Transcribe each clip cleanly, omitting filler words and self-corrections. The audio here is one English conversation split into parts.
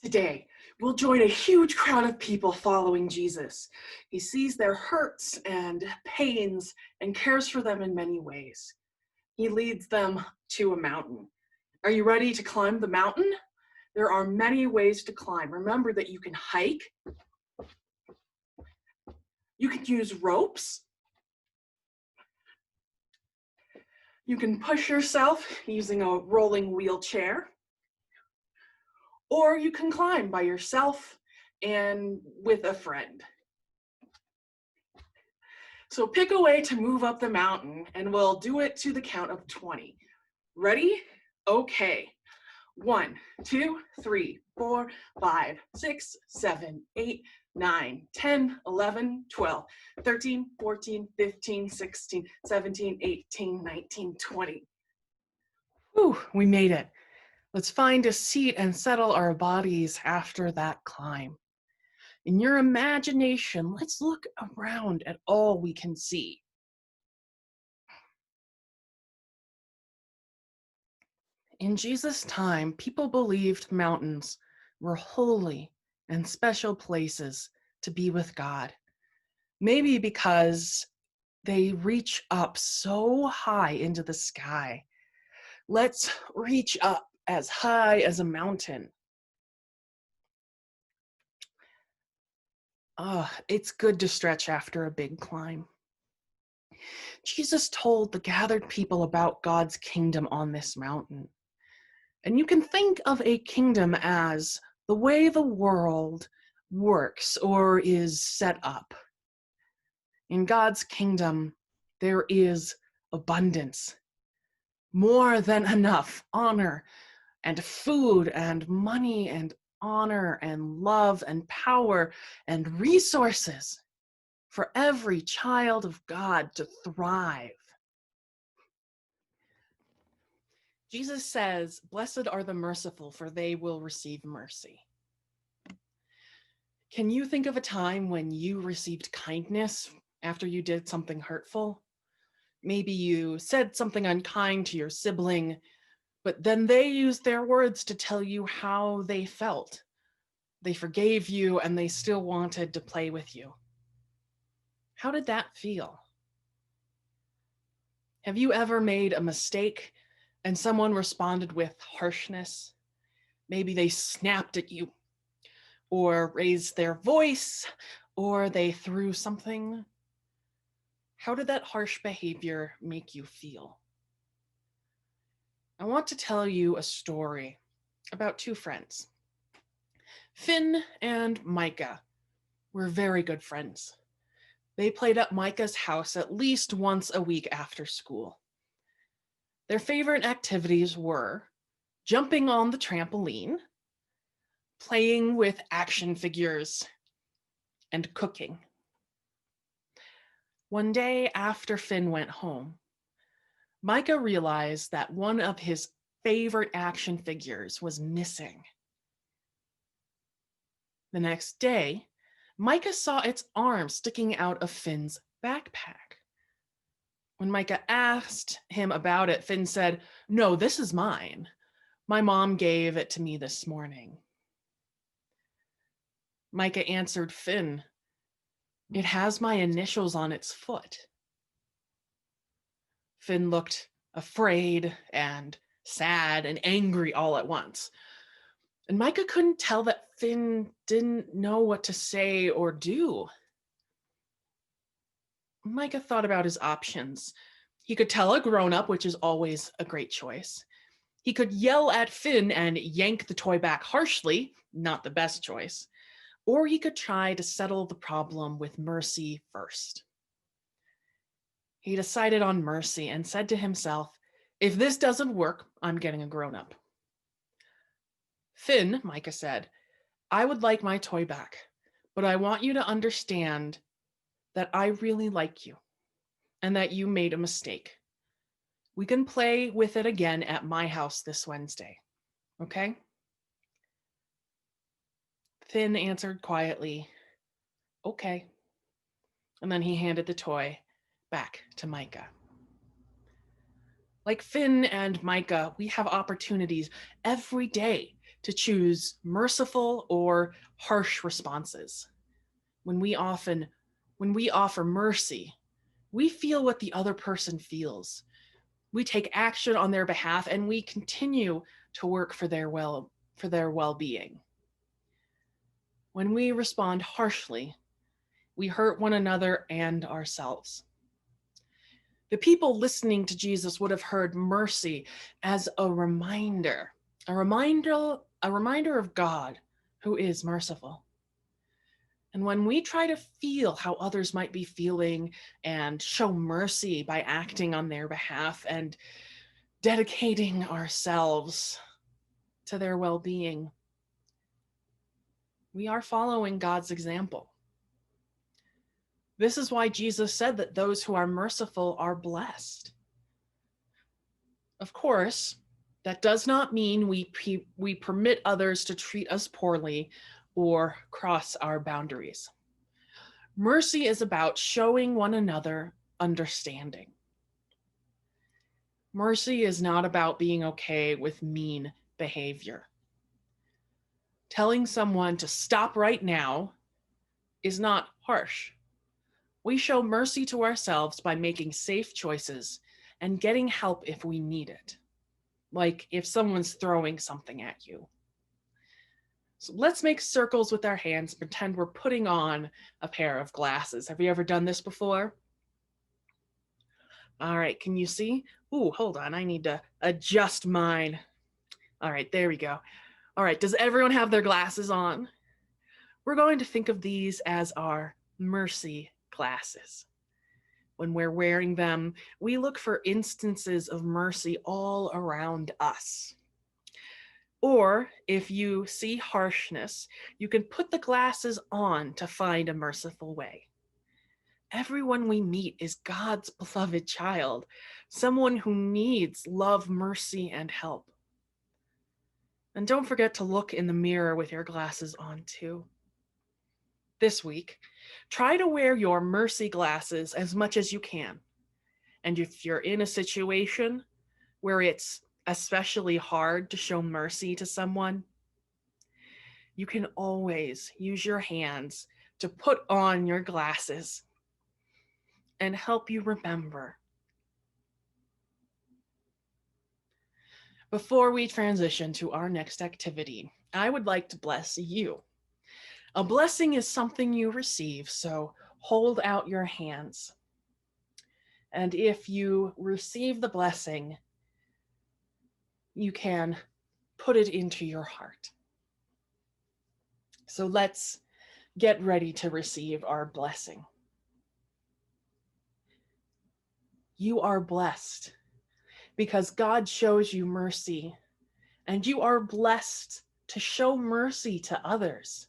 Today, we'll join a huge crowd of people following Jesus. He sees their hurts and pains and cares for them in many ways. He leads them to a mountain. Are you ready to climb the mountain? There are many ways to climb. Remember that you can hike, you can use ropes, you can push yourself using a rolling wheelchair, or you can climb by yourself and with a friend. So pick a way to move up the mountain and we'll do it to the count of 20. Ready? Okay. 1, 2, 3, 4, 5, 6, 7, 8, 9, 10, 11, 12, 13, 14, 15, 16, 17, 18, 19, 20. Whew, we made it. Let's find a seat and settle our bodies after that climb. In your imagination, let's look around at all we can see. In Jesus' time, people believed mountains were holy and special places to be with God. Maybe because they reach up so high into the sky. Let's reach up as high as a mountain. It's good to stretch after a big climb. Jesus told the gathered people about God's kingdom on this mountain. And you can think of a kingdom as the way the world works or is set up. In God's kingdom, there is abundance, more than enough honor and food and money and honor and love and power and resources for every child of God to thrive. Jesus says, "Blessed are the merciful, for they will receive mercy." Can you think of a time when you received kindness after you did something hurtful? Maybe you said something unkind to your sibling, but then they used their words to tell you how they felt. They forgave you and they still wanted to play with you. How did that feel? Have you ever made a mistake and someone responded with harshness? Maybe they snapped at you, or raised their voice, or they threw something. How did that harsh behavior make you feel? I want to tell you a story about two friends. Finn and Micah were very good friends. They played at Micah's house at least once a week after school. Their favorite activities were jumping on the trampoline, playing with action figures, and cooking. One day after Finn went home, Micah realized that one of his favorite action figures was missing. The next day, Micah saw its arm sticking out of Finn's backpack. When Micah asked him about it, Finn said, "No, this is mine. My mom gave it to me this morning." Micah answered Finn, "It has my initials on its foot." Finn looked afraid and sad and angry all at once. And Micah couldn't tell that Finn didn't know what to say or do. Micah thought about his options. He could tell a grown-up, which is always a great choice. He could yell at Finn and yank the toy back harshly, not the best choice. Or he could try to settle the problem with mercy first. He decided on mercy and said to himself, "If this doesn't work, I'm getting a grown-up." "Finn," Micah said, "I would like my toy back, but I want you to understand that I really like you and that you made a mistake. We can play with it again at my house this Wednesday, okay?" Finn answered quietly, "Okay." And then he handed the toy back to Micah. Like Finn and Micah, we have opportunities every day to choose merciful or harsh responses. When we offer mercy, we feel what the other person feels. We take action on their behalf and we continue to work for their well-being. When we respond harshly, we hurt one another and ourselves. The people listening to Jesus would have heard mercy as a reminder of God who is merciful. And when we try to feel how others might be feeling and show mercy by acting on their behalf and dedicating ourselves to their well-being, we are following God's example. This is why Jesus said that those who are merciful are blessed. Of course, that does not mean we permit others to treat us poorly or cross our boundaries. Mercy is about showing one another understanding. Mercy is not about being okay with mean behavior. Telling someone to stop right now is not harsh. We show mercy to ourselves by making safe choices and getting help if we need it, like if someone's throwing something at you. So let's make circles with our hands, pretend we're putting on a pair of glasses. Have you ever done this before? All right, can you see? Ooh, hold on, I need to adjust mine. All right, there we go. All right, does everyone have their glasses on? We're going to think of these as our mercy glasses. When we're wearing them, we look for instances of mercy all around us. Or if you see harshness, you can put the glasses on to find a merciful way. Everyone we meet is God's beloved child, someone who needs love, mercy, and help. And don't forget to look in the mirror with your glasses on too. This week, try to wear your mercy glasses as much as you can. And if you're in a situation where it's especially hard to show mercy to someone, you can always use your hands to put on your glasses and help you remember. Before we transition to our next activity, I would like to bless you. A blessing is something you receive, so hold out your hands. And if you receive the blessing, you can put it into your heart. So let's get ready to receive our blessing. You are blessed because God shows you mercy, and you are blessed to show mercy to others.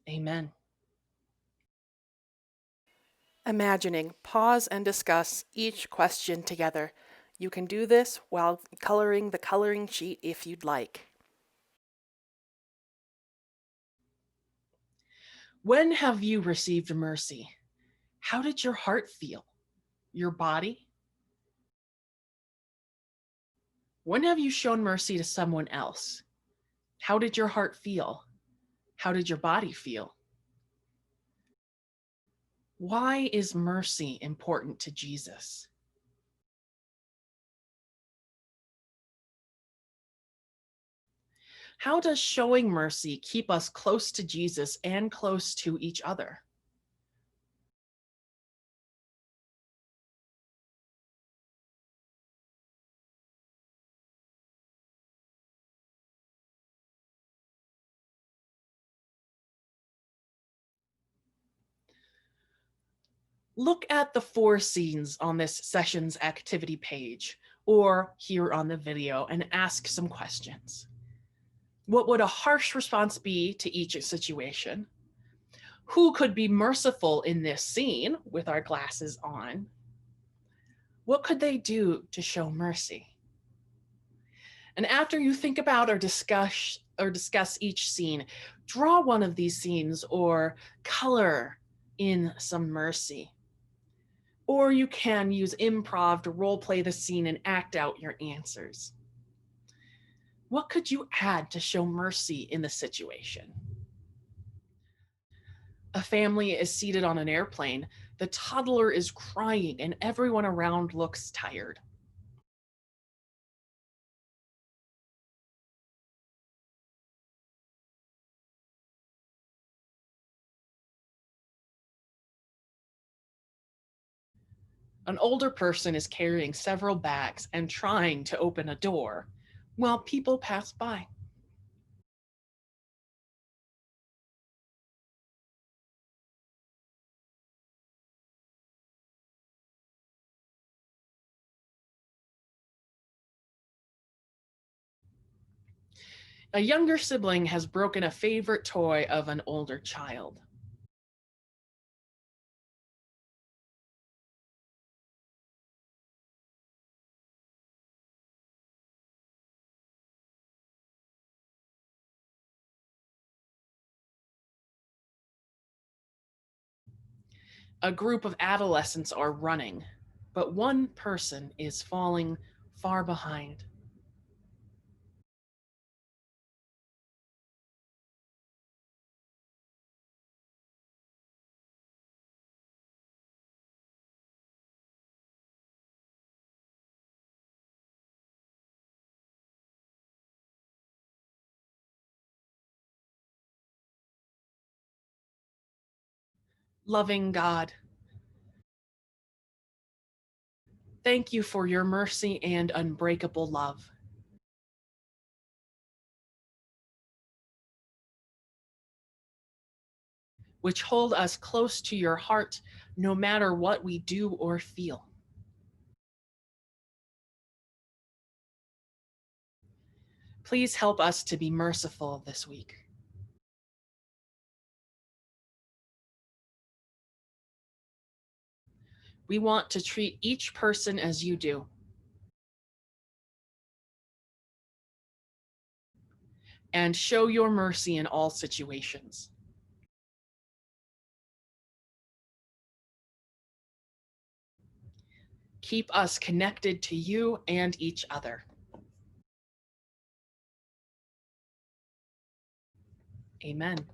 Amen. Imagining, pause and discuss each question together. You can do this while coloring the coloring sheet if you'd like. When have you received mercy? How did your heart feel? Your body? When have you shown mercy to someone else? How did your heart feel? How did your body feel? Why is mercy important to Jesus? How does showing mercy keep us close to Jesus and close to each other? Look at the 4 scenes on this session's activity page or here on the video and ask some questions. What would a harsh response be to each situation? Who could be merciful in this scene with our glasses on? What could they do to show mercy? And after you think about or discuss each scene, draw one of these scenes or color in some mercy. Or you can use improv to role play the scene and act out your answers. What could you add to show mercy in the situation? A family is seated on an airplane. The toddler is crying, and everyone around looks tired. An older person is carrying several bags and trying to open a door while people pass by. A younger sibling has broken a favorite toy of an older child. A group of adolescents are running, but one person is falling far behind. Loving God, thank you for your mercy and unbreakable love, which hold us close to your heart no matter what we do or feel. Please help us to be merciful this week. We want to treat each person as you do and show your mercy in all situations. Keep us connected to you and each other. Amen.